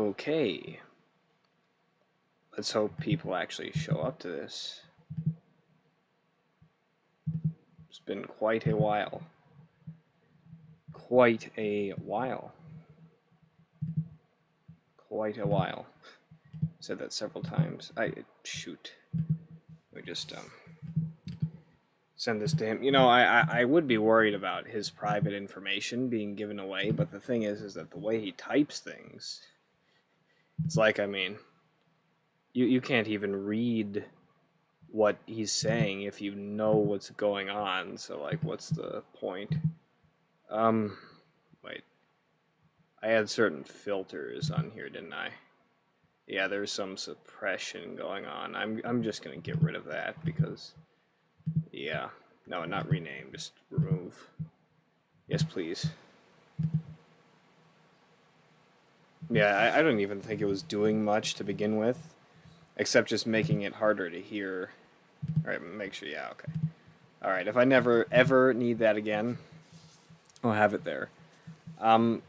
Okay, let's hope people actually show up to this. It's been quite a while. Quite a while. Quite a while. Said that several times. Shoot. We just send this to him. I would be worried about his private information being given away, but the thing is that the way he types things, it's like, you can't even read what he's saying if you know what's going on. So like, what's the point? Um, Wait. I had certain filters on here, didn't I? Yeah, there's some suppression going on. I'm just gonna get rid of that because, yeah, no, not rename, just remove. Yes, please. Yeah, I don't even think it was doing much to begin with, except just making it harder to hear. All right, make sure. Yeah, okay. All right, if I never ever need that again, I'll have it there. Um,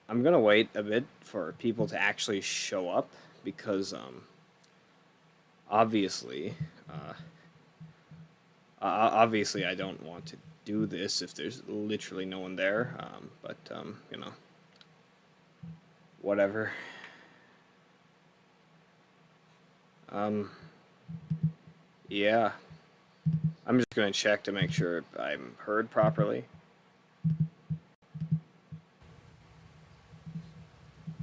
I'm gonna wait a bit for people to actually show up because obviously, uh, obviously I don't want to do this if there's literally no one there. But whatever. Um, yeah, I'm just gonna check to make sure I'm heard properly.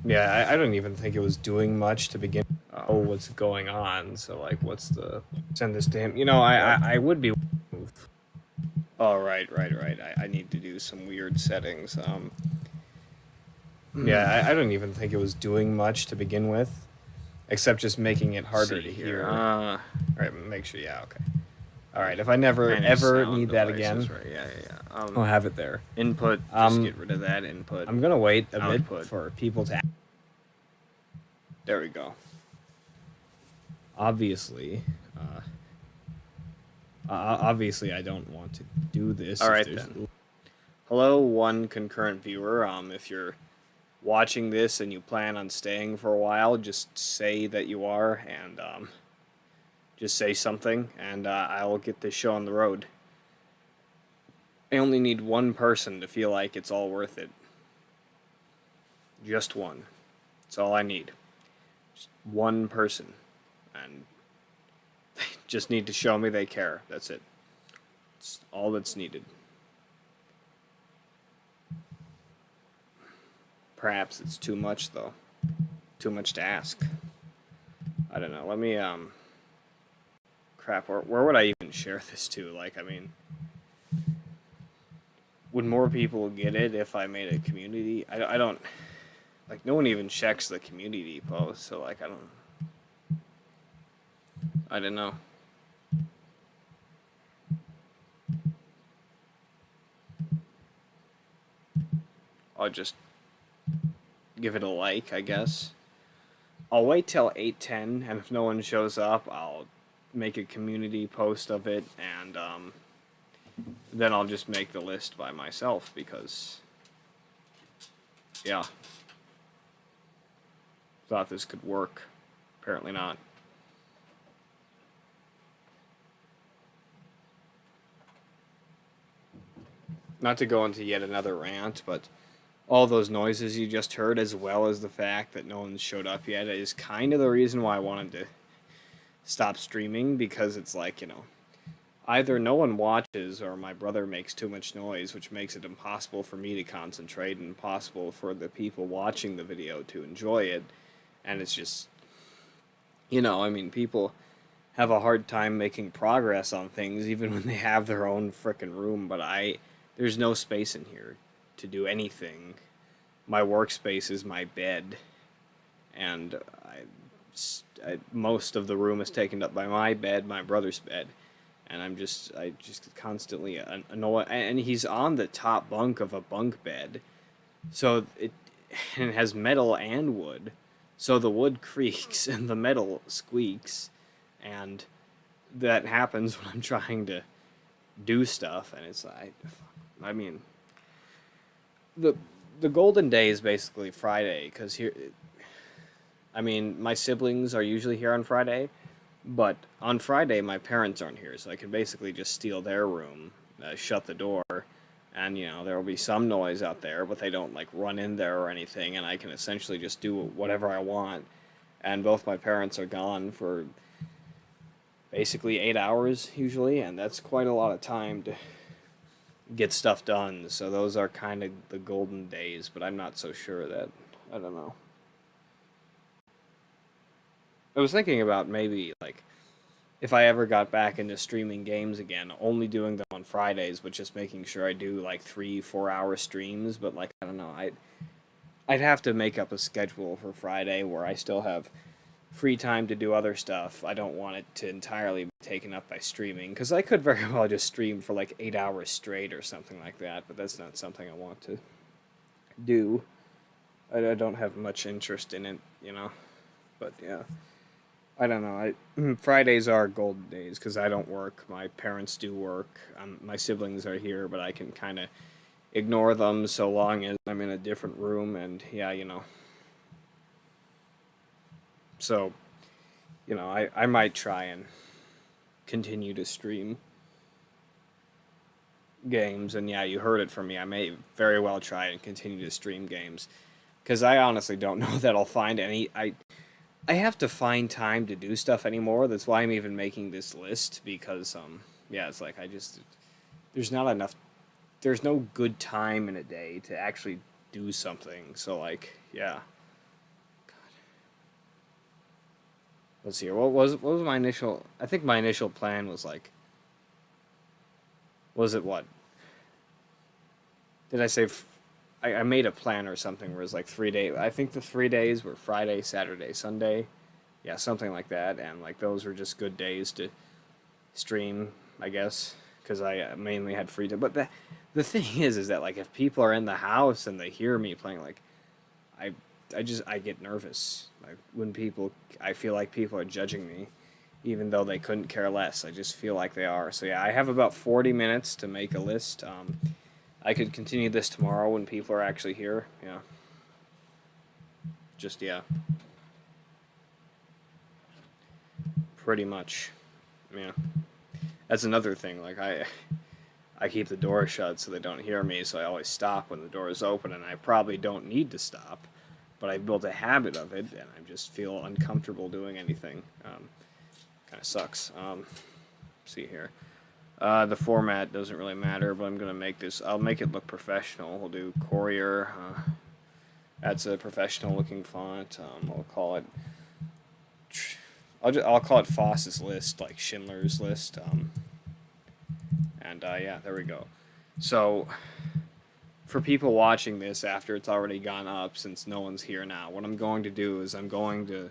Yeah, I don't even think it was doing much to begin. Oh, what's going on? So like, what's the send this to him? I would be. Oh, right. I need to do some weird settings. Yeah, I don't even think it was doing much to begin with, except just making it harder to hear. All right, make sure. Yeah, okay. All right, if I never ever need that again, right? Yeah. I'll have it there. Input. Just get rid of that input. I'm gonna wait a Output. bit for people to. There we go. Obviously, obviously, I don't want to do this. All right then. Hello, one concurrent viewer. If you're watching this and you plan on staying for a while, just say that you are, and just say something, and I'll get this show on the road. I only need one person to feel like it's all worth it. Just one. That's all I need. Just one person. And they just need to show me they care. That's it. It's all that's needed. Perhaps it's too much, though. Too much to ask. I don't know. Let me, crap, where would I even share this to? Like, would more people get it if I made a community? I don't, like, no one even checks the community post, so, like, I don't know. I'll just give it a like, I guess. I'll wait till 8:10, and if no one shows up, I'll make a community post of it, and then I'll just make the list by myself, because, yeah. Thought this could work. Apparently not. Not to go into yet another rant, but all those noises you just heard, as well as the fact that no one showed up yet, is kind of the reason why I wanted to stop streaming, because it's like, either no one watches or my brother makes too much noise, which makes it impossible for me to concentrate and impossible for the people watching the video to enjoy it. And it's just, people have a hard time making progress on things even when they have their own frickin' room, but there's no space in here to do anything. My workspace is my bed, and most of the room is taken up by my bed, my brother's bed, and I just constantly annoyed. And he's on the top bunk of a bunk bed, so it has metal and wood, so the wood creaks and the metal squeaks, and that happens when I'm trying to do stuff, and it's like, the golden day is basically Friday, because here I mean, my siblings are usually here on Friday, but on Friday my parents aren't here, so I can basically just steal their room, shut the door, and there will be some noise out there, but they don't like run in there or anything, and I can essentially just do whatever I want. And both my parents are gone for basically 8 hours usually, and that's quite a lot of time to get stuff done. So those are kind of the golden days, but I'm not so sure that I don't know. I was thinking about maybe like if I ever got back into streaming games again, only doing them on Fridays, but just making sure I do like 3 4 hour streams. But like I don't know, I'd have to make up a schedule for Friday where I still have free time to do other stuff. I don't want it to entirely be taken up by streaming because I could very well just stream for like 8 hours straight or something like that. But that's not something I want to do. I don't have much interest in it. But yeah. I don't know. Fridays are golden days because I don't work. My parents do work. My siblings are here, but I can kind of ignore them so long as I'm in a different room. And yeah. So, I might try and continue to stream games. And yeah, you heard it from me. I may very well try and continue to stream games because I honestly don't know that I'll find any. I have to find time to do stuff anymore. That's why I'm even making this list because yeah, it's like there's not enough there's no good time in a day to actually do something. So like, yeah. Let's see here. What was my initial I think my initial plan was like was it what? Did I say I made a plan or something where it was like 3 days. I think the 3 days were Friday, Saturday, Sunday. Yeah, something like that. And like those were just good days to stream, I guess, because I mainly had free time. But the thing is that like if people are in the house and they hear me playing, like I I get nervous. Like when I feel like people are judging me, even though they couldn't care less. I just feel like they are. So yeah, I have about 40 minutes to make a list. I could continue this tomorrow when people are actually here. Yeah. Just yeah. Pretty much. Yeah. That's another thing. Like I keep the door shut so they don't hear me, so I always stop when the door is open, and I probably don't need to stop, but I've built a habit of it, and I just feel uncomfortable doing anything. Kind of sucks. See here. The format doesn't really matter, but I'm gonna make this. I'll make it look professional. We'll do Courier. That's a professional-looking font. I'll call it. I'll call it Foss's List, like Schindler's List. And yeah, there we go. So, for people watching this after it's already gone up, since no one's here now, what I'm going to do is I'm going to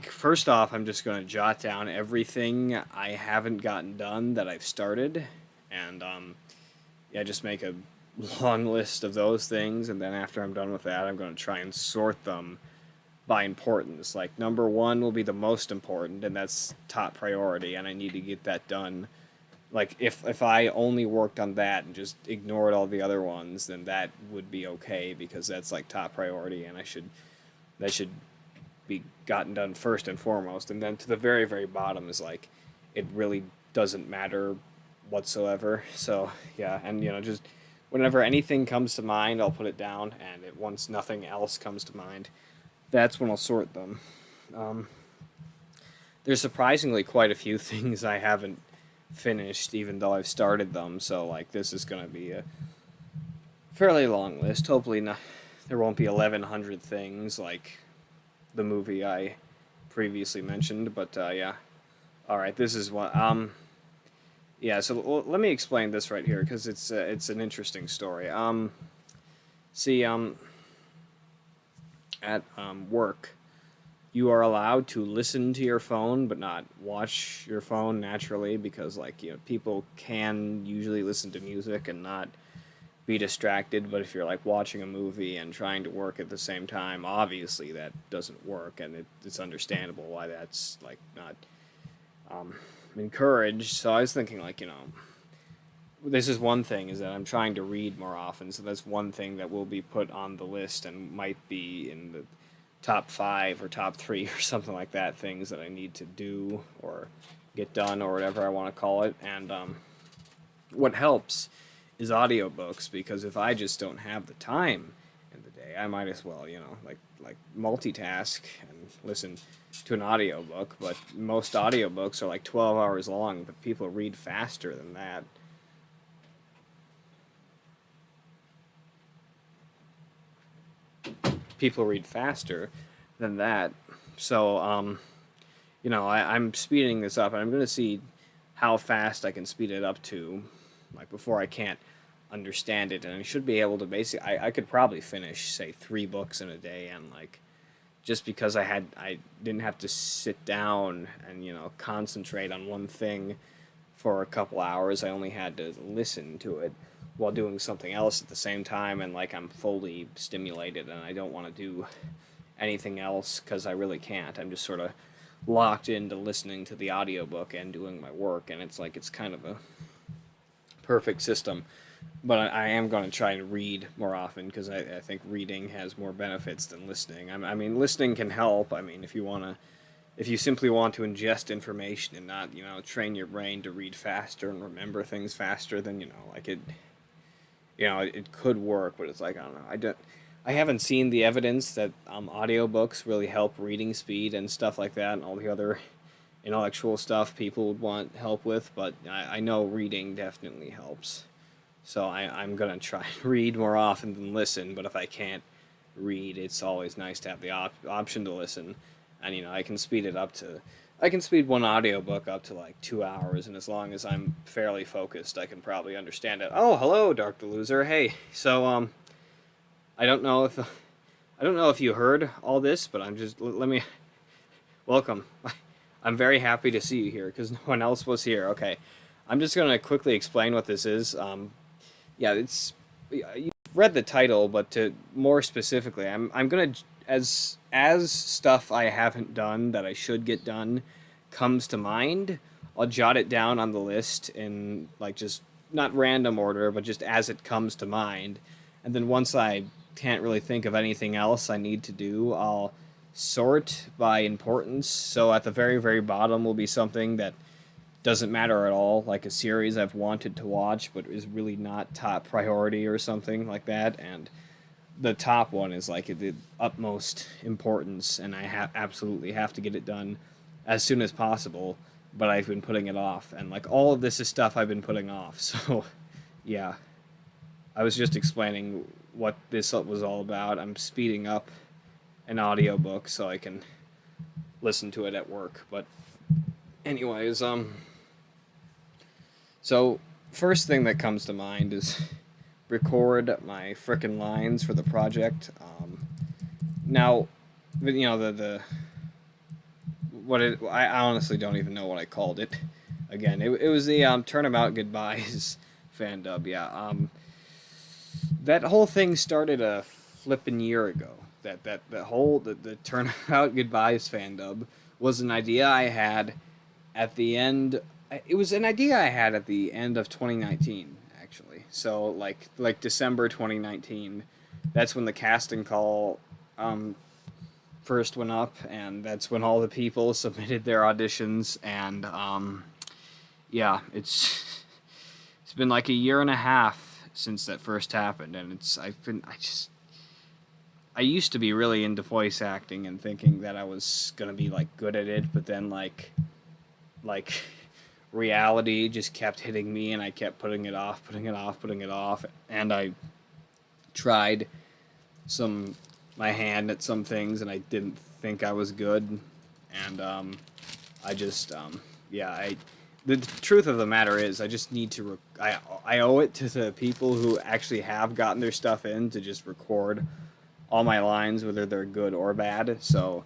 first off, I'm just going to jot down everything I haven't gotten done that I've started, and yeah, just make a long list of those things, and then after I'm done with that, I'm going to try and sort them by importance. Like number one will be the most important, and that's top priority, and I need to get that done. Like if I only worked on that and just ignored all the other ones, then that would be okay because that's like top priority, and that should be gotten done first and foremost. And then to the very very bottom is like it really doesn't matter whatsoever. So yeah, and just whenever anything comes to mind, I'll put it down, and once nothing else comes to mind, that's when I'll sort them. Um, there's surprisingly quite a few things I haven't finished, even though I've started them. So like this is gonna be a fairly long list. Hopefully, not, there won't be 1,100 things like the movie I previously mentioned. But yeah, all right. This is what. Yeah. So let me explain this right here because it's an interesting story. See. At work, you are allowed to listen to your phone but not watch your phone naturally because like people can usually listen to music and not be distracted, but if you're like watching a movie and trying to work at the same time, obviously that doesn't work, and it's understandable why that's like not encouraged. So I was thinking like this is one thing is that I'm trying to read more often, so that's one thing that will be put on the list and might be in the top 5 or top 3 or something like that, things that I need to do or get done or whatever I want to call it. And what helps is audiobooks, because if I just don't have the time in the day, I might as well, like multitask and listen to an audiobook. But most audiobooks are like 12 hours long, but people read faster than that. People read faster than that. So, I'm speeding this up, and I'm going to see how fast I can speed it up to, like, before I can't understand it. And I should be able to basically, I could probably finish, say, 3 books in a day, and, like, just because I didn't have to sit down and, concentrate on one thing for a couple hours. I only had to listen to it while doing something else at the same time, and like I'm fully stimulated and I don't want to do anything else because I really can't. I'm just sort of locked into listening to the audiobook and doing my work, and it's like it's kind of a perfect system. But I am going to try and read more often, because I think reading has more benefits than listening. I mean, listening can help. I mean, if you simply want to ingest information and not, train your brain to read faster and remember things faster, then, like it could work. But it's like, I don't know. I haven't seen the evidence that audiobooks really help reading speed and stuff like that, and all the other intellectual stuff people would want help with. But I know reading definitely helps. So I'm going to try and read more often than listen. But if I can't read, it's always nice to have the option to listen. And, I can speed one audiobook up to like 2 hours, and as long as I'm fairly focused, I can probably understand it. Oh, hello, Dr. Loser. Hey, so I don't know if you heard all this, but let me welcome. I'm very happy to see you here because no one else was here. Okay, I'm just gonna quickly explain what this is. You've read the title, but to more specifically, I'm gonna, as stuff I haven't done that I should get done comes to mind, I'll jot it down on the list in, like, just not random order, but just as it comes to mind. And then once I can't really think of anything else I need to do, I'll sort by importance. So at the very, very bottom will be something that doesn't matter at all, like a series I've wanted to watch but is really not top priority or something like that. And the top one is like the utmost importance, and I absolutely have to get it done as soon as possible, but I've been putting it off. And like all of this is stuff I've been putting off. So yeah, I was just explaining what this was all about. I'm speeding up an audiobook so I can listen to it at work. But anyways, so first thing that comes to mind is record my frickin' lines for the project. Now, the I honestly don't even know what I called it. Again, it was the Turnabout Goodbyes fan dub. Yeah, that whole thing started a flippin' year ago. The Turnabout Goodbyes fan dub was an idea I had at the end. It was an idea I had at the end of 2019. So like December 2019, that's when the casting call first went up, and that's when all the people submitted their auditions. And it's been like a year and a half since that first happened, and I used to be really into voice acting and thinking that I was gonna be like good at it, but then like reality just kept hitting me, and I kept putting it off, and I tried my hand at some things, and I didn't think I was good, and the truth of the matter is I just need to I owe it to the people who actually have gotten their stuff in to just record all my lines, whether they're good or bad. So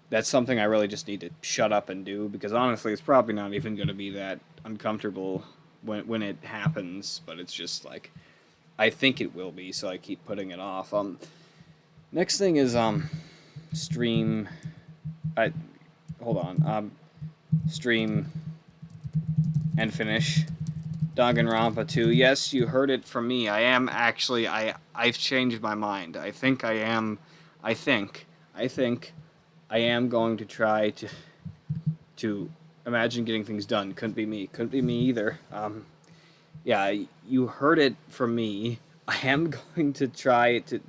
that's something I really just need to shut up and do, because honestly, it's probably not even going to be that uncomfortable when it happens, but it's just like, I think it will be, so I keep putting it off. Next thing is, stream, stream and finish Danganronpa 2. Yes, you heard it from me. I am actually, I've changed my mind. I think I think I am going to try to imagine getting things done. Couldn't be me. Couldn't be me either. Yeah, you heard it from me. I am going to try to,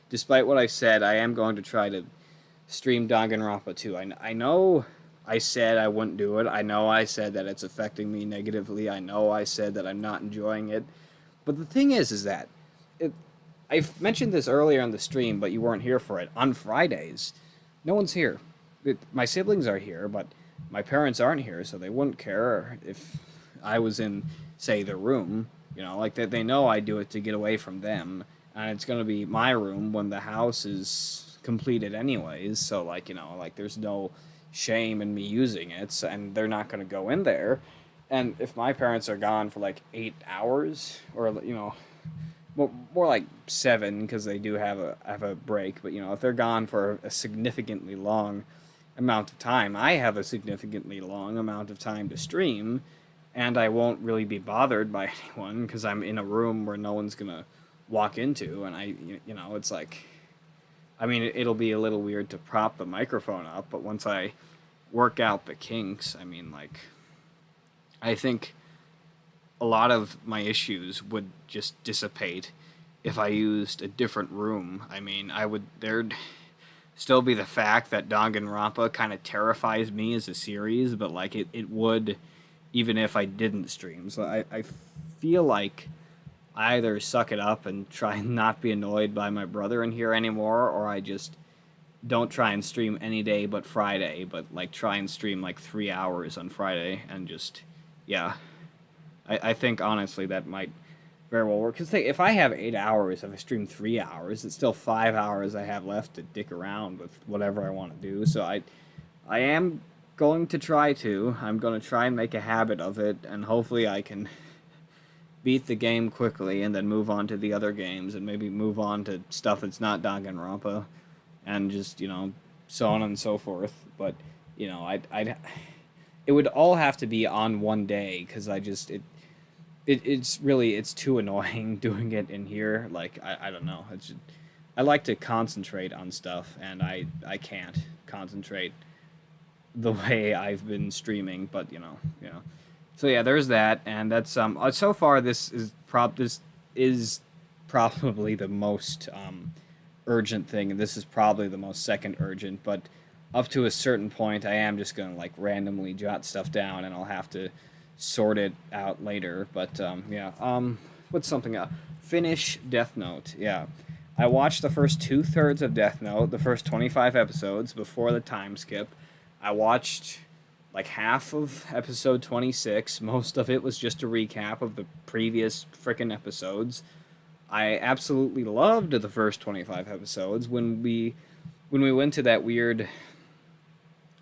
despite what I said, I am going to try to stream Danganronpa 2. I know I said I wouldn't do it. I know I said that it's affecting me negatively. I know I said that I'm not enjoying it. But the thing is that it, I've mentioned this earlier on the stream, but you weren't here for it. On Fridays, no one's here. My siblings are here, but my parents aren't here, so they wouldn't care if I was in, say, the room. You know, like that they know I do it to get away from them, and it's gonna be my room when the house is completed anyways. So like, you know, like there's no shame in me using it, and they're not gonna go in there. And if my parents are gone for like 8 hours, or you know, more like 7 because they do have a break. But you know, if they're gone for a significantly long amount of time, I have a significantly long amount of time to stream, and I won't really be bothered by anyone because I'm in a room where no one's gonna walk into, and you know, it's like, I mean, it'll be a little weird to prop the microphone up, but once I work out the kinks, I mean, like, I think a lot of my issues would just dissipate if I used a different room. I mean, there'd still be the fact that Danganronpa kind of terrifies me as a series, but like it would even if I didn't stream. So I feel like I either suck it up and try and not be annoyed by my brother in here anymore, or I just don't try and stream any day but Friday, but like try and stream like 3 hours on Friday and just, yeah. I think honestly that might very well work. Because if I have 8 hours, if I stream 3 hours, it's still 5 hours I have left to dick around with whatever I want to do. So I am going to try to. I'm going to try and make a habit of it, and hopefully I can beat the game quickly and then move on to the other games and maybe move on to stuff that's not Danganronpa and just, you know, so on and so forth. But, you know, it would all have to be on one day because it's too annoying doing it in here. Like, I don't know. I like to concentrate on stuff, and I can't concentrate the way I've been streaming, but, you know. So yeah, there's that, and that's so far this is probably the most urgent thing, and this is probably the most second urgent, but up to a certain point I am just gonna like randomly jot stuff down, and I'll have to sort it out later. But what's something else? Finish Death Note. Yeah, I watched the first 2/3 of Death Note, the first 25 episodes before the time skip. I watched like half of episode 26. Most of it was just a recap of the previous frickin' episodes. I absolutely loved the first 25 episodes. When we went to that weird,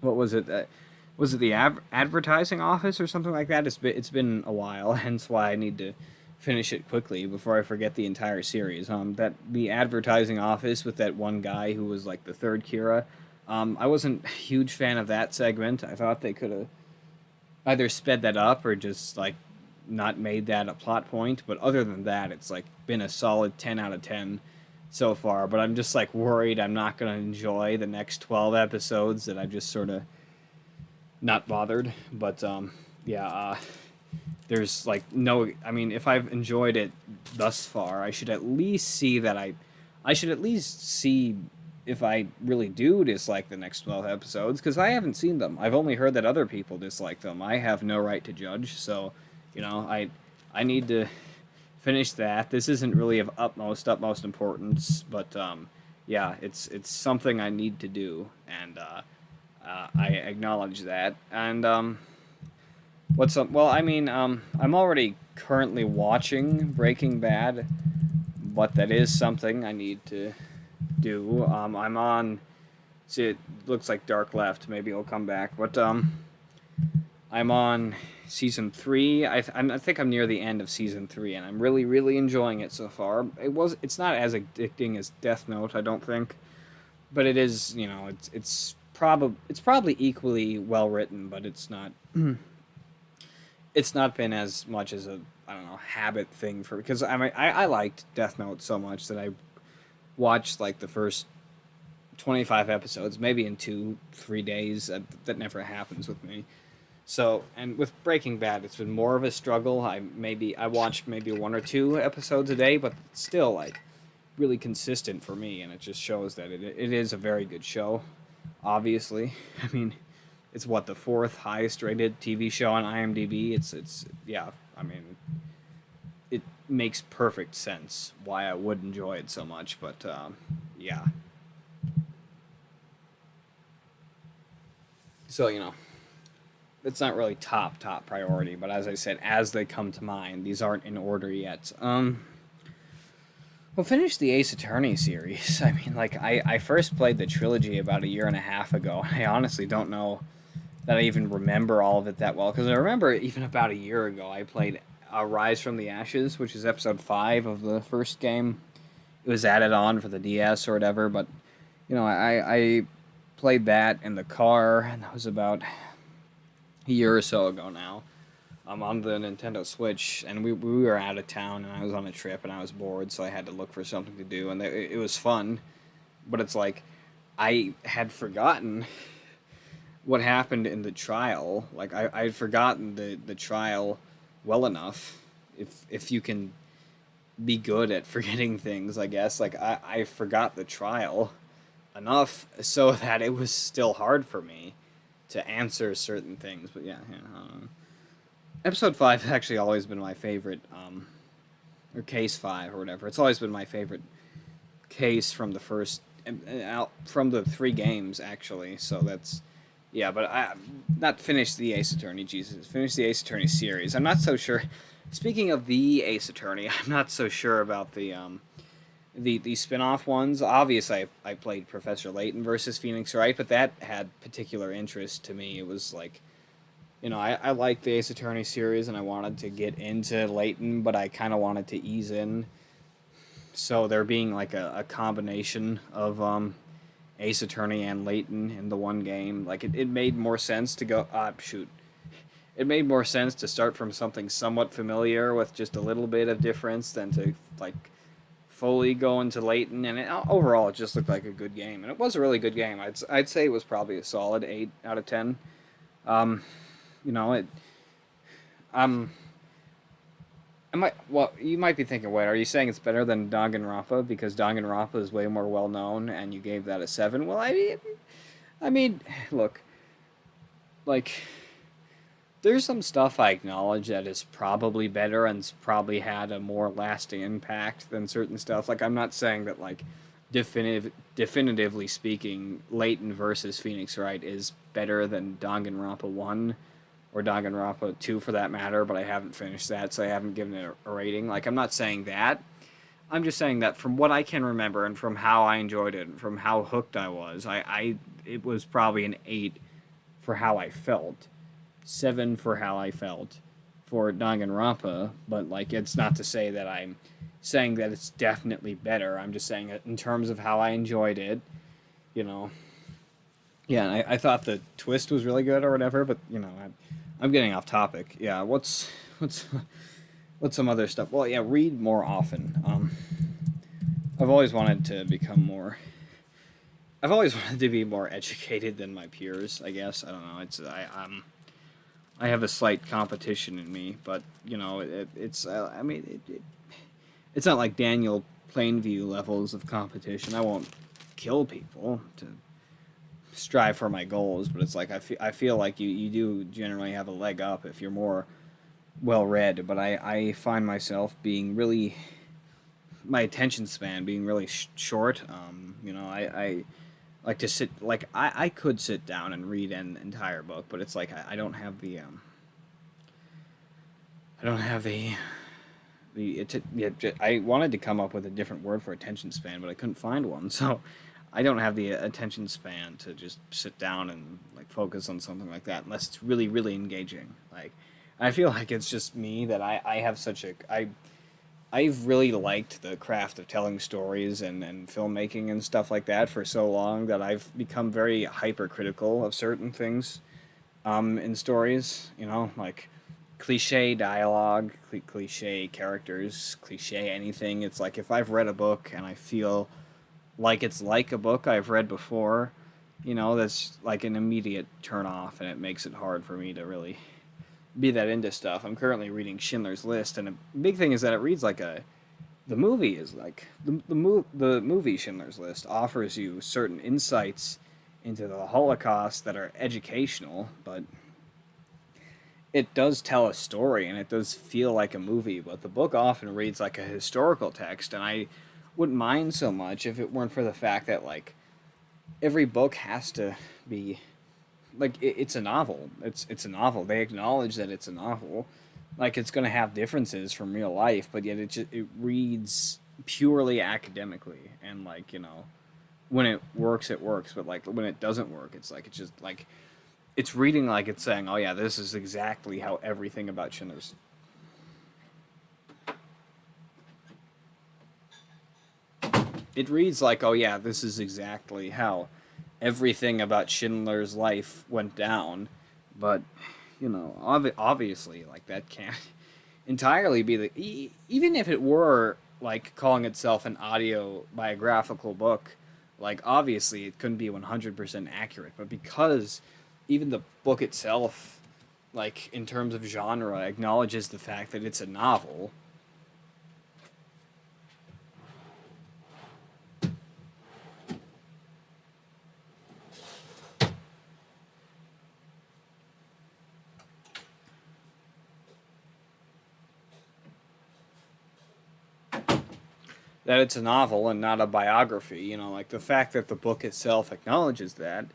what was it? Was it the advertising office or something like that? It's been a while, hence why I need to finish it quickly before I forget the entire series. That the advertising office with that one guy who was like the third Kira. I wasn't a huge fan of that segment. I thought they could have either sped that up or just like not made that a plot point. But other than that, it's like been a solid 10 out of 10 so far. But I'm just like worried I'm not going to enjoy the next 12 episodes that I've just sort of not bothered. But there's like no, I mean, if I've enjoyed it thus far, I should at least see that I should at least see if I really do dislike the next 12 episodes, because I haven't seen them. I've only heard that other people dislike them. I have no right to judge, so, you know, I need to finish that. This isn't really of utmost importance, but, yeah, it's something I need to do, and, I acknowledge that. And, what's up? Well, I mean, I'm already currently watching Breaking Bad, but that is something I need to do. I'm on. See, it looks like Dark left. Maybe he'll come back. But I'm on season 3. I think I'm near the end of season 3, and I'm really, really enjoying it so far. It's not as addicting as Death Note, I don't think, but it is. You know, it's probably equally well written, but it's not. It's not been as much as a, I don't know, habit thing for, because I liked Death Note so much that I watched like the first 25 episodes, maybe in 2-3 days. That never happens with me. So, and with Breaking Bad, it's been more of a struggle. I watched maybe 1 or 2 episodes a day, but still like really consistent for me, and it just shows that it is a very good show. Obviously, I mean, it's what, the fourth highest rated TV show on IMDb. It's yeah. I mean, it makes perfect sense why I would enjoy it so much. But yeah. So it's not really top priority. But as I said, as they come to mind, these aren't in order yet. Well, finish the Ace Attorney series. I mean, like, I first played the trilogy about a year and a half ago. I honestly don't know that I even remember all of it that well, because I remember even about a year ago I played Rise from the Ashes, which is episode 5 of the first game. It was added on for the DS or whatever, but, I played that in the car, and that was about a year or so ago now. I'm on the Nintendo Switch, and we were out of town, and I was on a trip, and I was bored, so I had to look for something to do, and it was fun, but it's like, I had forgotten what happened in the trial. Like, I'd forgotten the trial well enough, if you can be good at forgetting things, I guess. Like, I forgot the trial enough so that it was still hard for me to answer certain things, but yeah, Episode 5 has actually always been my favorite, or Case 5 or whatever. It's always been my favorite case from the first, from the 3 games, actually. So that's, yeah, but I not finished the Ace Attorney, Jesus. Finished the Ace Attorney series. I'm not so sure. Speaking of the Ace Attorney, I'm not so sure about the spin-off ones. Obviously, I played Professor Layton versus Phoenix Wright, but that had particular interest to me. It was like, I liked the Ace Attorney series, and I wanted to get into Layton, but I kind of wanted to ease in. So there being like a combination of Ace Attorney and Layton in the one game, like it made more sense to go. Shoot. It made more sense to start from something somewhat familiar with just a little bit of difference than to like fully go into Layton. And overall, it just looked like a good game, and it was a really good game. I'd say it was probably a solid 8 out of 10. Um, it. Um, well, you might be thinking, wait, are you saying it's better than Danganronpa because Danganronpa is way more well known, and you gave that a 7? Well, I mean, look, like, there's some stuff I acknowledge that is probably better and's probably had a more lasting impact than certain stuff. Like, I'm not saying that, like, definitively speaking, Layton versus Phoenix Wright is better than Danganronpa 1 or Danganronpa 2 for that matter, but I haven't finished that, so I haven't given it a rating. Like, I'm not saying that. I'm just saying that from what I can remember and from how I enjoyed it and from how hooked I was, it was probably an 8 for how I felt. 7 for how I felt for Danganronpa, but, like, it's not to say that I'm saying that it's definitely better. I'm just saying that in terms of how I enjoyed it, Yeah, and I thought the twist was really good or whatever, but, I'm getting off topic. Yeah, what's some other stuff? Well, yeah, read more often. I've always wanted to become more. I've always wanted to be more educated than my peers. I guess I don't know. I have a slight competition in me, but it's. I mean, it's not like Daniel Plainview levels of competition. I won't kill people to strive for my goals, but it's like I feel like you do generally have a leg up if you're more well read, but I find myself being really, my attention span being really short. I like to sit, like I could sit down and read an entire book, but it's like I don't have the I don't have I wanted to come up with a different word for attention span, but I couldn't find one. So I don't have the attention span to just sit down and like focus on something like that unless it's really, really engaging. Like, I feel like it's just me that I have such a I've really liked the craft of telling stories and filmmaking and stuff like that for so long that I've become very hypercritical of certain things in stories. Like cliche dialogue, cliche characters, cliche anything. It's like if I've read a book and I feel like it's like a book I've read before, that's like an immediate turn off, and it makes it hard for me to really be that into stuff. I'm currently reading Schindler's List, and a big thing is that it reads like a the movie is like the movie Schindler's List offers you certain insights into the Holocaust that are educational, but it does tell a story and it does feel like a movie. But the book often reads like a historical text, and I wouldn't mind so much if it weren't for the fact that like every book has to be like it's a novel. It's a novel. They acknowledge that it's a novel. Like it's going to have differences from real life, but yet it reads purely academically, and like when it works it works, but like when it doesn't work it's like it's just like it's reading like it's saying, oh yeah, this is exactly how everything about Schindler's it reads like, oh yeah, this is exactly how everything about Schindler's life went down, but obviously, like that can't entirely be even if it were like calling itself an audio biographical book, like obviously it couldn't be 100% accurate, but because even the book itself, like in terms of genre, acknowledges the fact that it's a novel. That it's a novel and not a biography. Like the fact that the book itself acknowledges that,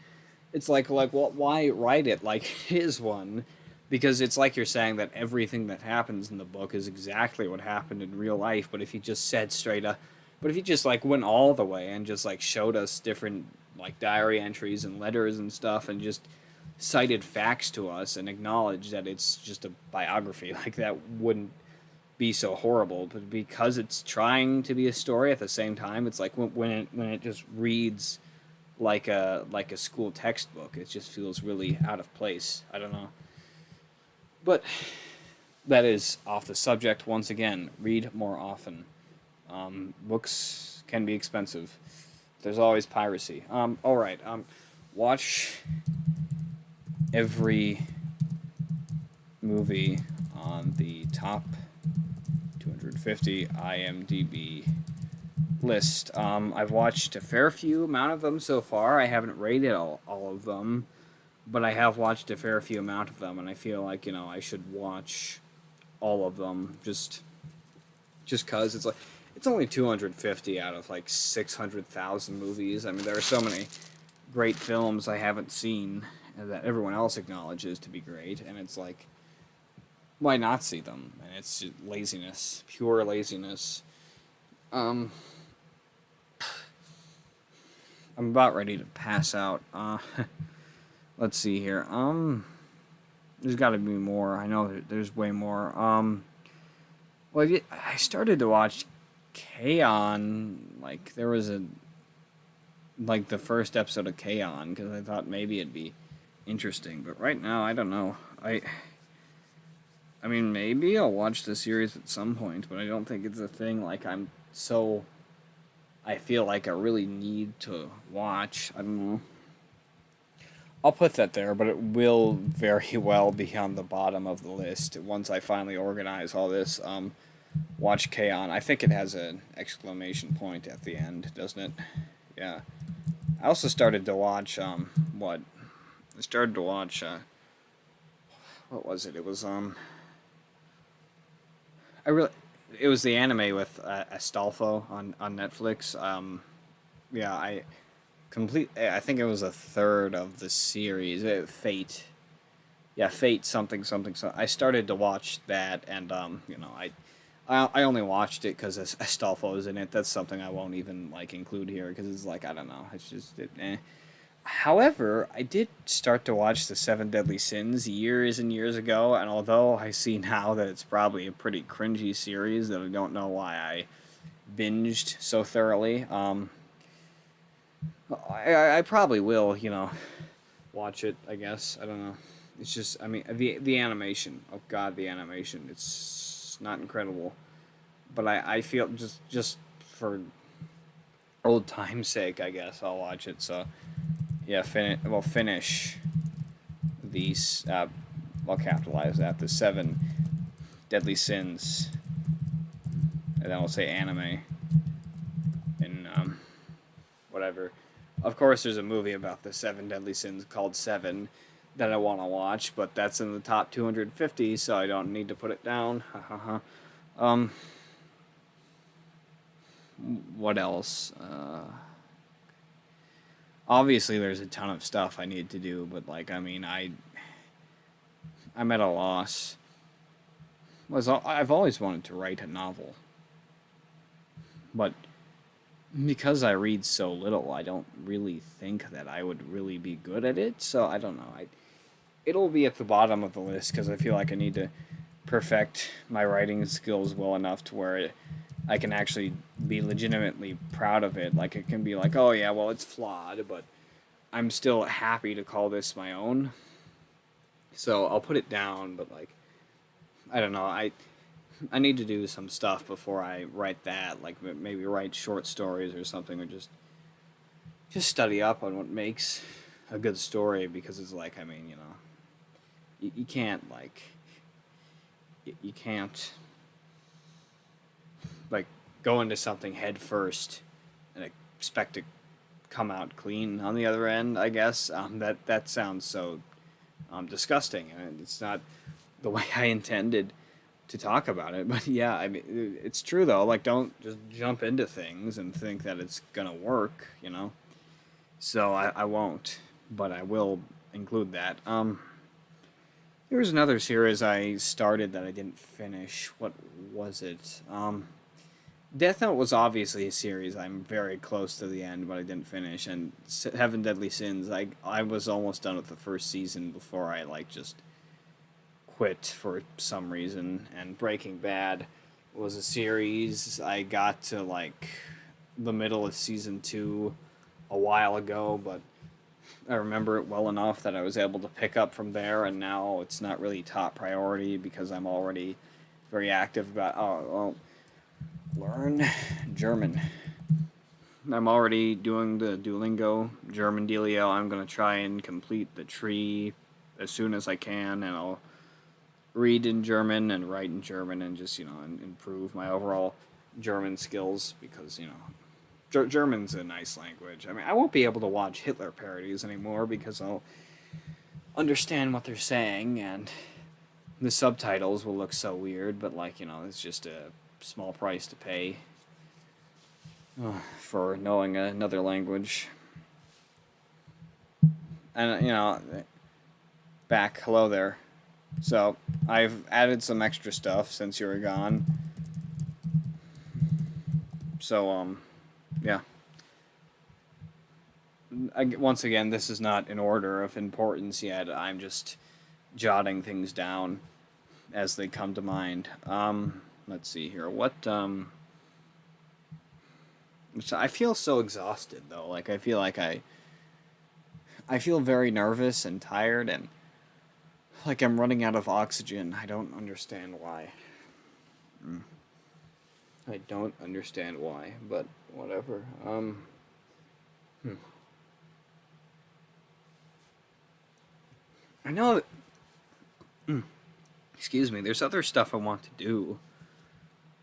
it's like, well, why write it like it is one? Because it's like you're saying that everything that happens in the book is exactly what happened in real life. But if you just said straight up, but if you just like went all the way and just like showed us different like diary entries and letters and stuff and just cited facts to us and acknowledged that it's just a biography, like that wouldn't be so horrible. But because it's trying to be a story at the same time, it's like when it just reads like a school textbook, it just feels really out of place. I don't know. But that is off the subject once again. Read more often. Books can be expensive. There's always piracy. All right. Watch every movie on the top 250 IMDb list. I've watched a fair few amount of them so far. I haven't rated all of them, but I have watched a fair few amount of them, and I feel like I should watch all of them just cause it's only 250 out of like 600,000 movies. I mean, there are so many great films I haven't seen that everyone else acknowledges to be great, and it's like, why not see them? And it's just laziness, pure laziness. I'm about ready to pass out. Let's see here. There's got to be more. I know there's way more. Well, I started to watch K-On! Like there was like the first episode of K-On! Because I thought maybe it'd be interesting, but right now I don't know. I mean, maybe I'll watch the series at some point, but I don't think it's a thing like I feel like I really need to watch. I don't know. I'll put that there, but it will very well be on the bottom of the list once I finally organize all this. Watch K-On! I think it has an exclamation point at the end, doesn't it? Yeah. I also started to watch, what? I started to watch, what was it? It was, it was the anime with Astolfo on Netflix. Yeah, I think it was a third of the series. Fate. Yeah, Fate something something. So I started to watch that, and I only watched it because Astolfo is in it. That's something I won't even like include here because it's like I don't know. It's just eh. However, I did start to watch the Seven Deadly Sins years and years ago, and although I see now that it's probably a pretty cringy series that I don't know why I binged so thoroughly, I probably will, watch it, I guess. I don't know. It's just, I mean, the animation. Oh God, the animation. It's not incredible, but I feel just for old time's sake, I guess I'll watch it. So yeah, finish these. I'll capitalize that, the 7 deadly sins, and then I'll say anime and whatever. Of course, there's a movie about the 7 deadly sins called Seven that I want to watch, but that's in the top 250, so I don't need to put it down. um, what else? Obviously, there's a ton of stuff I need to do, but like, I mean, I'm at a loss. I've always wanted to write a novel, but because I read so little, I don't really think that I would really be good at it. So I don't know. It'll be at the bottom of the list because I feel like I need to perfect my writing skills well enough to where I can actually be legitimately proud of it. Like, it can be like, oh yeah, well, it's flawed, but I'm still happy to call this my own. So I'll put it down, but like, I don't know. I need to do some stuff before I write that. Like, maybe write short stories or something, or just study up on what makes a good story. Because it's like, I mean, you know, you can't like, you can't like go into something head first and expect to come out clean on the other end. I guess that sounds so disgusting, and it's not the way I intended to talk about it. But yeah, I mean, it's true though. Like, don't just jump into things and think that it's gonna work, you know. So I won't, but I will include that. There was another series I started that I didn't finish. What was it? Death Note was obviously a series I'm very close to the end, but I didn't finish. And Seven Deadly Sins, I was almost done with the first season before I like just quit for some reason. And Breaking Bad was a series I got to like the middle of season 2 a while ago, but I remember it well enough that I was able to pick up from there, and now it's not really top priority because I'm already very active about, learn German. I'm already doing the Duolingo German dealio. I'm going to try and complete the tree as soon as I can, and I'll read in German and write in German and just, you know, improve my overall German skills because, you know, German's a nice language. I mean, I won't be able to watch Hitler parodies anymore because I'll understand what they're saying and the subtitles will look so weird, but like, you know, it's just a small price to pay for knowing another language. And, you know, hello there. So, I've added some extra stuff since you were gone. So, yeah. Once again, this is not in order of importance yet. I'm just jotting things down as they come to mind. Let's see here. I feel so exhausted, though. Like, I feel like I feel very nervous and tired and like I'm running out of oxygen. I don't understand why. I don't understand why, but whatever. I know that, excuse me, there's other stuff I want to do,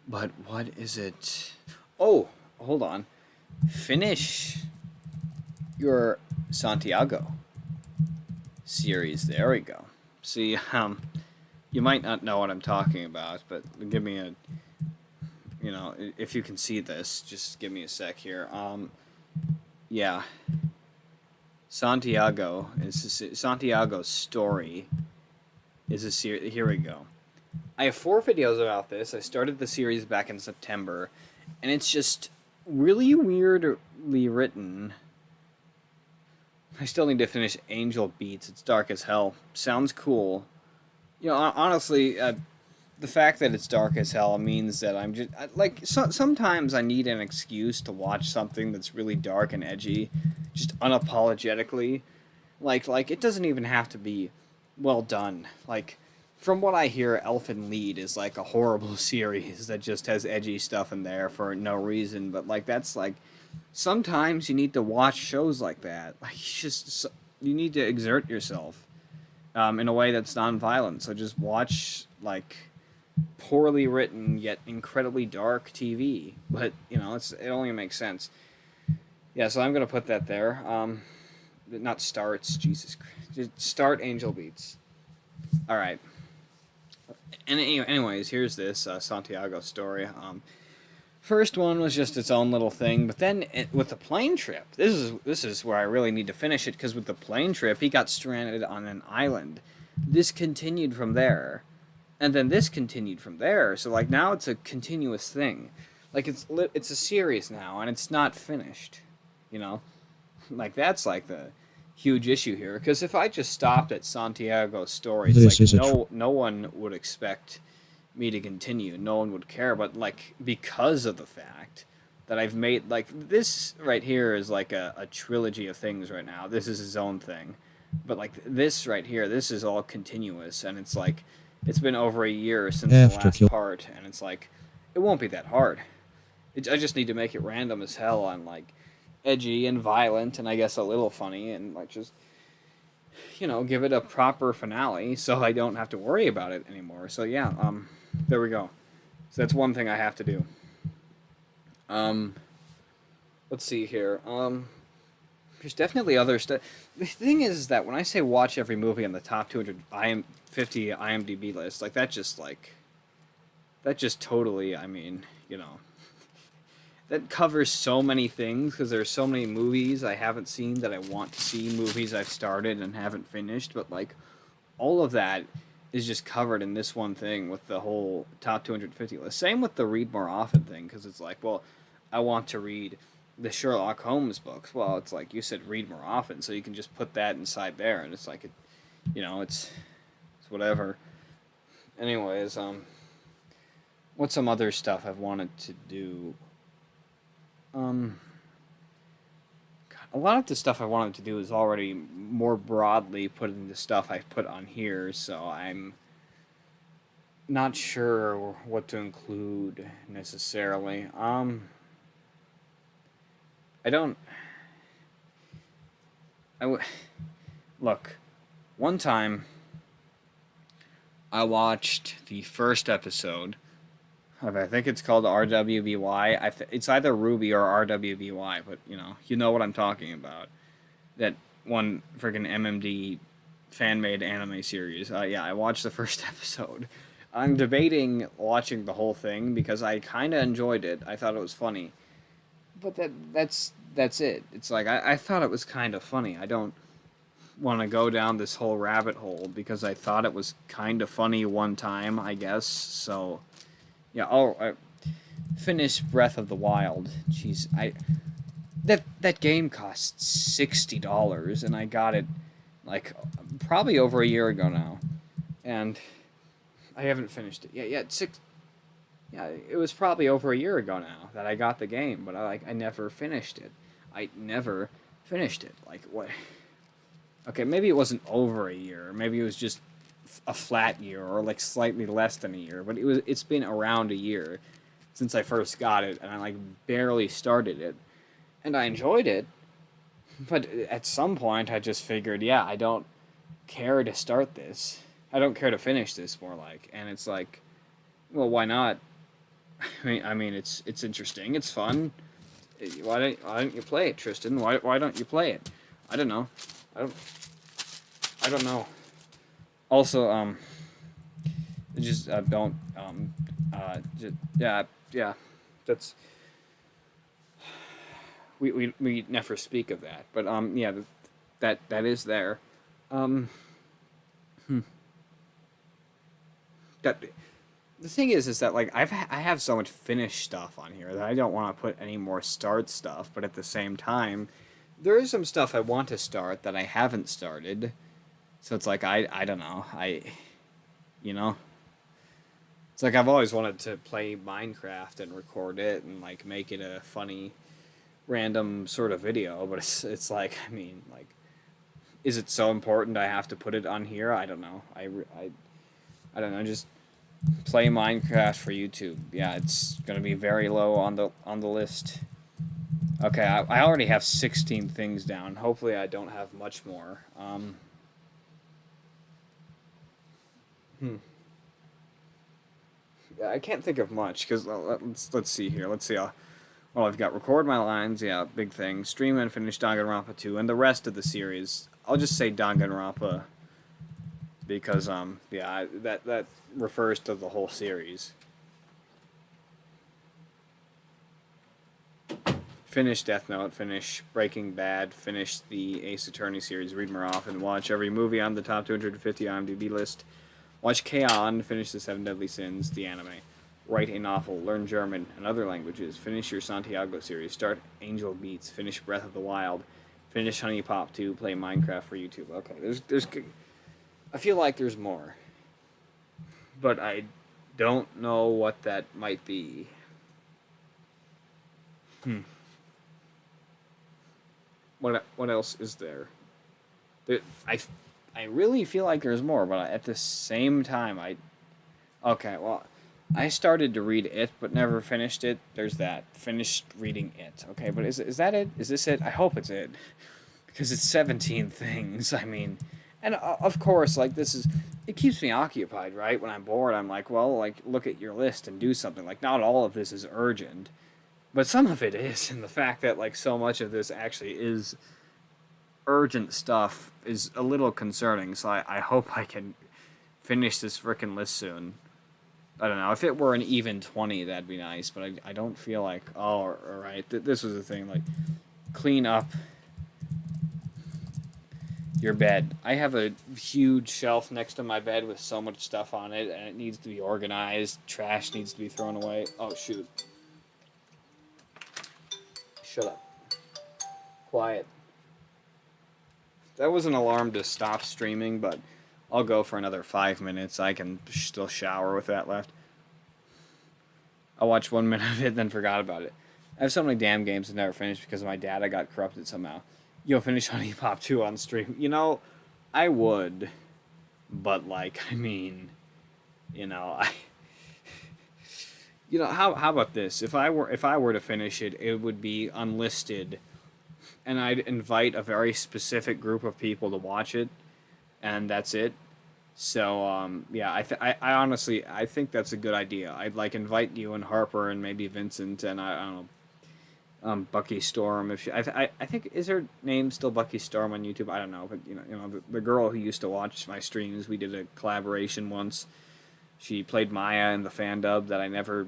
but what is it? Oh, hold on. Finish your Santiago series. There we go. See, you might not know what I'm talking about, but give me a, you know, if you can see this, just give me a sec here. Yeah. Santiago's story is a series. Here we go. I have 4 videos about this. I started the series back in September, and it's just really weirdly written. I still need to finish Angel Beats. It's dark as hell. Sounds cool. You know, honestly, the fact that it's dark as hell means that I'm just like sometimes I need an excuse to watch something that's really dark and edgy, just unapologetically. Like it doesn't even have to be well done. Like from what I hear, Elfen Lied is like a horrible series that just has edgy stuff in there for no reason. But like that's like sometimes you need to watch shows like that. Like you need to exert yourself in a way that's non-violent. So just watch like poorly written yet incredibly dark TV. But you know, it only makes sense. Yeah, so I'm gonna put that there. Not starts. Jesus Christ. Just start Angel Beats. All right. And anyways, here's this Santiago story. First one was just its own little thing, but then with the plane trip, this is where I really need to finish it because with the plane trip, he got stranded on an island. This continued from there, and then this continued from there. So like now it's a continuous thing, like it's a series now, and it's not finished. You know, like that's like the huge issue here because if I just stopped at Santiago's story, it's like no one would expect me to continue. No one would care, but like because of the fact that I've made like this right here is like a trilogy of things right now. This is his own thing. But like this right here, this is all continuous and it's like it's been over a year since the last part and it's like it won't be that hard. I just need to make it random as hell on like edgy and violent and I guess a little funny and like just you know give it a proper finale so I don't have to worry about it anymore. So yeah, there we go. So that's one thing I have to do. Let's see here. There's definitely other stuff. The thing is that when I say watch every movie on the top 250 IMDb list, like that just totally, I mean, you know, that covers so many things because there's so many movies I haven't seen that I want to see, movies I've started and haven't finished, but like all of that is just covered in this one thing with the whole top 250 list. Same with the read more often thing because it's like, well, I want to read the Sherlock Holmes books. Well, it's like you said, read more often, so you can just put that inside there, and it's like, you know, it's whatever. Anyways, what's some other stuff I've wanted to do? God, a lot of the stuff I wanted to do is already more broadly put into stuff I've put on here, so I'm not sure what to include necessarily. Look, one time I watched the first episode of, I think it's called RWBY. It's either Ruby or RWBY, but you know what I'm talking about. That one friggin' MMD fan-made anime series. Yeah, I watched the first episode. I'm debating watching the whole thing because I kind of enjoyed it. I thought it was funny. But that's it. It's like I thought it was kind of funny. I don't want to go down this whole rabbit hole because I thought it was kind of funny one time, I guess. So yeah, I finished Breath of the Wild. Jeez, that game cost $60 and I got it like probably over a year ago now, and I haven't finished it yet. Yeah, it was probably over a year ago now that I got the game, but I never finished it. I never finished it. Like what? Okay, maybe it wasn't over a year. Maybe it was just a flat year or like slightly less than a year. But it's been around a year since I first got it, and I like barely started it, and I enjoyed it. But at some point, I just figured, yeah, I don't care to start this. I don't care to finish this. More like, and it's like, well, why not? I mean, it's interesting. It's fun. Why don't you play it, Tristan? Why don't you play it? I don't know. I don't know. Also, just don't just, yeah. That's we never speak of that. But yeah, that is there. That the thing is that like I have so much finished stuff on here that I don't want to put any more start stuff, but at the same time, there is some stuff I want to start that I haven't started. So it's like I don't know. You know, it's like I've always wanted to play Minecraft and record it and like make it a funny random sort of video, but it's like, I mean, like, is it so important I have to put it on here? I don't know. I don't know, just play Minecraft for YouTube. Yeah, it's gonna be very low on the list. Okay, I already have 16 things down. Hopefully, I don't have much more. Yeah, I can't think of much because let's see here. Let's see. Well, I've got record my lines. Yeah, big thing. Stream and finish Danganronpa 2 and the rest of the series. I'll just say Danganronpa because yeah, that refers to the whole series. Finish Death Note, finish Breaking Bad, finish the Ace Attorney series, read more often, watch every movie on the top 250 IMDb list, watch K-On!, finish the Seven Deadly Sins, the anime, write a novel, learn German and other languages, finish your Santiago series, start Angel Beats, finish Breath of the Wild, finish Honey Pop 2, play Minecraft for YouTube. Okay, there's I feel like there's more, but I don't know what that might be. What else is there? I really feel like there's more, but at the same time, okay, well, I started to read it, but never finished it. There's that. Finished reading it. Okay, but is that it? Is this it? I hope it's it. Because it's 17 things. I mean, and of course, like, it keeps me occupied, right? When I'm bored, I'm like, well, like, look at your list and do something. Like, not all of this is urgent. But some of it is, and the fact that, like, so much of this actually is urgent stuff is a little concerning, so I hope I can finish this frickin' list soon. I don't know, if it were an even 20, that'd be nice, but I don't feel like, oh, alright, this was the thing, like, clean up your bed. I have a huge shelf next to my bed with so much stuff on it, and it needs to be organized, trash needs to be thrown away. Oh, shoot. Shut up. Quiet. That was an alarm to stop streaming, but I'll go for another 5 minutes. I can still shower with that left. I watched 1 minute of it, then forgot about it. I have so many damn games that never finished because of my dad. I got corrupted somehow. Finish Honey Pop 2 on stream. I would, but, like, I mean, how about this? If I were to finish it, it would be unlisted, and I'd invite a very specific group of people to watch it, and that's it. So yeah, I honestly think that's a good idea. I'd like invite you and Harper and maybe Vincent and I don't know, Bucky Storm. If I think, is her name still Bucky Storm on YouTube? I don't know, but the girl who used to watch my streams, we did a collaboration once. She played Maya in the fan dub that I never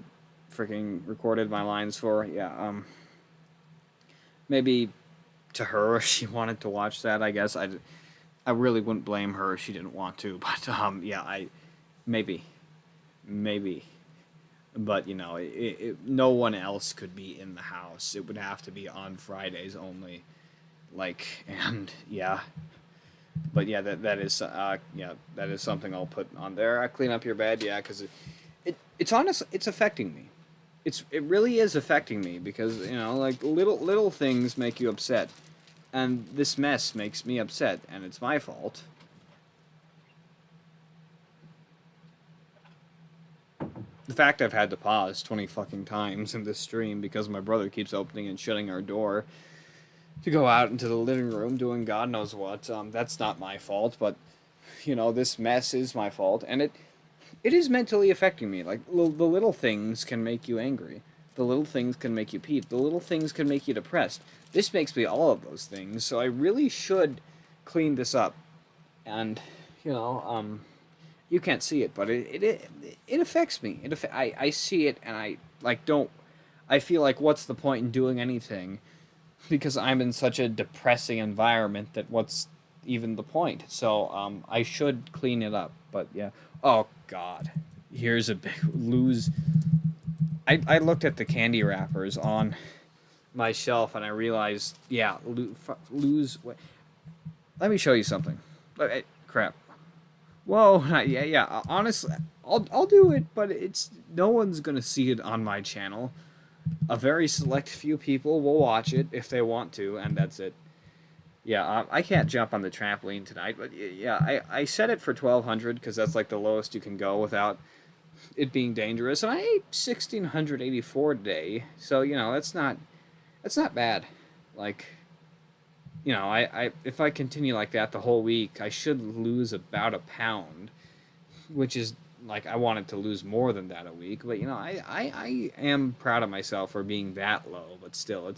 freaking recorded my lines for. Yeah, maybe to her if she wanted to watch that. I guess I really wouldn't blame her if she didn't want to. But yeah, maybe, but no one else could be in the house. It would have to be on Fridays only. Like, and yeah. But yeah, that is something I'll put on there. I clean up your bed, yeah, because it's honestly, it's affecting me. It really is affecting me because like little things make you upset, and this mess makes me upset, and it's my fault. The fact I've had to pause 20 fucking times in this stream because my brother keeps opening and shutting our door to go out into the living room doing God knows what. That's not my fault, but this mess is my fault, and it is mentally affecting me. Like, the little things can make you angry. The little things can make you peeved. The little things can make you depressed. This makes me all of those things, so I really should clean this up. And, you can't see it, but it affects me. I see it, and I feel like, what's the point in doing anything? Because I'm in such a depressing environment that what's even the point? So, I should clean it up, but yeah. Oh, God. Here's a big lose. I looked at the candy wrappers on my shelf, and I realized, yeah, lose. Let me show you something. Crap. Whoa, yeah. Honestly, I'll do it, but no one's gonna see it on my channel. A very select few people will watch it if they want to, and that's it. Yeah, I can't jump on the trampoline tonight, but yeah, I set it for 1200 because that's like the lowest you can go without it being dangerous. And I ate 1684 today, so you know that's not bad. Like you know, I if I continue like that the whole week, I should lose about a pound, which is like I wanted to lose more than that a week. But you know, I am proud of myself for being that low. But still,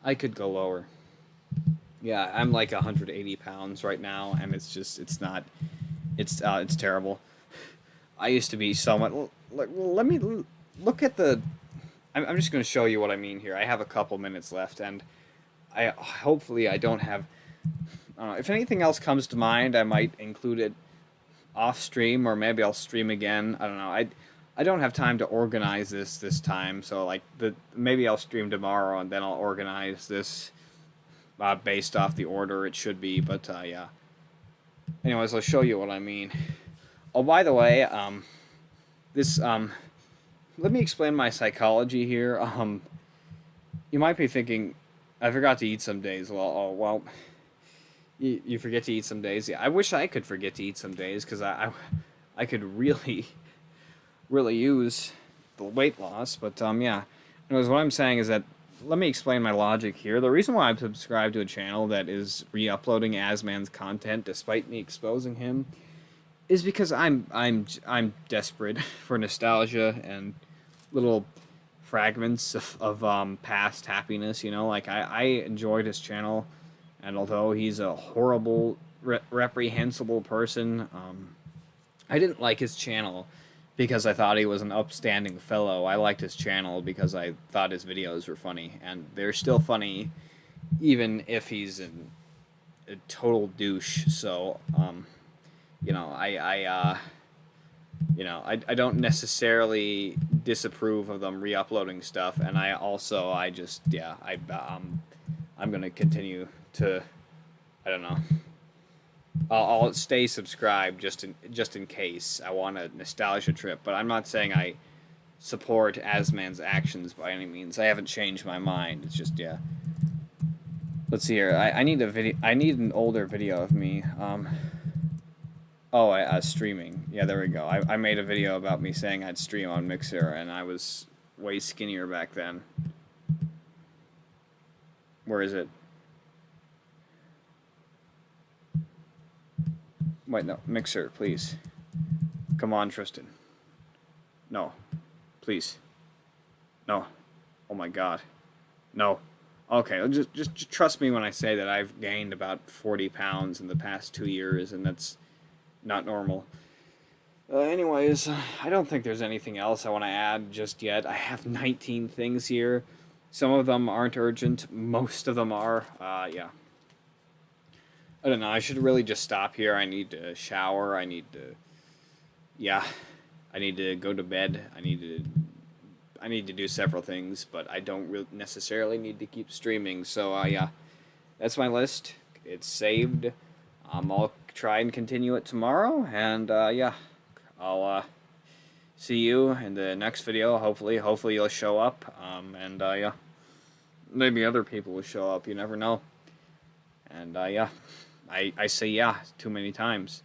I could go lower. Yeah, I'm like 180 pounds right now, and it's not it's terrible. I used to be so much. Let me look at the. I'm just going to show you what I mean here. I have a couple minutes left, and I hopefully I don't have. If anything else comes to mind, I might include it off stream, or maybe I'll stream again. I don't know. I don't have time to organize this time, so like maybe I'll stream tomorrow, and then I'll organize this based off the order it should be. But yeah. Anyways, I'll show you what I mean. Oh, by the way, this let me explain my psychology here. You might be thinking, I forgot to eat some days. Well, oh well, you forget to eat some days. Yeah, I wish I could forget to eat some days because I could really really use the weight loss. But yeah, anyways, what I'm saying is that let me explain my logic here. The reason why I'm subscribed to a channel that is re-uploading Asman's content despite me exposing him is because I'm desperate for nostalgia and little fragments of past happiness. You know, like I enjoyed his channel, and although he's a horrible, reprehensible person, I didn't like his channel because I thought he was an upstanding fellow. I liked his channel because I thought his videos were funny, and they're still funny, even if he's a total douche. So, you know, I don't necessarily disapprove of them re-uploading stuff, and I just, yeah, I'm gonna continue to, I don't know. I'll stay subscribed just in case I want a nostalgia trip, but I'm not saying I support Asman's actions by any means. I haven't changed my mind. It's just yeah. Let's see here. I need a video. I need an older video of me. Oh, streaming. Yeah, there we go. I made a video about me saying I'd stream on Mixer, and I was way skinnier back then. Where is it? Wait, no. Mixer, please. Come on, Tristan. No. Please. No. Oh my god. No. Okay, just trust me when I say that I've gained about 40 pounds in the past 2 years, and that's not normal. Anyways, I don't think there's anything else I want to add just yet. I have 19 things here. Some of them aren't urgent. Most of them are. Yeah. I don't know. I should really just stop here. I need to shower. I need to... Yeah. I need to go to bed. I need to do several things, but I don't really necessarily need to keep streaming. So, yeah. That's my list. It's saved. I'll try and continue it tomorrow, and yeah, I'll see you in the next video. Hopefully you'll show up, and yeah, maybe other people will show up. You never know. And yeah, I say yeah too many times.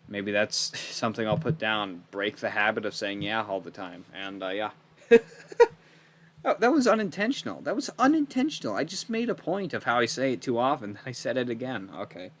Maybe that's something I'll put down. Break the habit of saying yeah all the time. And yeah. Oh, that was unintentional. That was unintentional. I just made a point of how I say it too often. I said it again. Okay.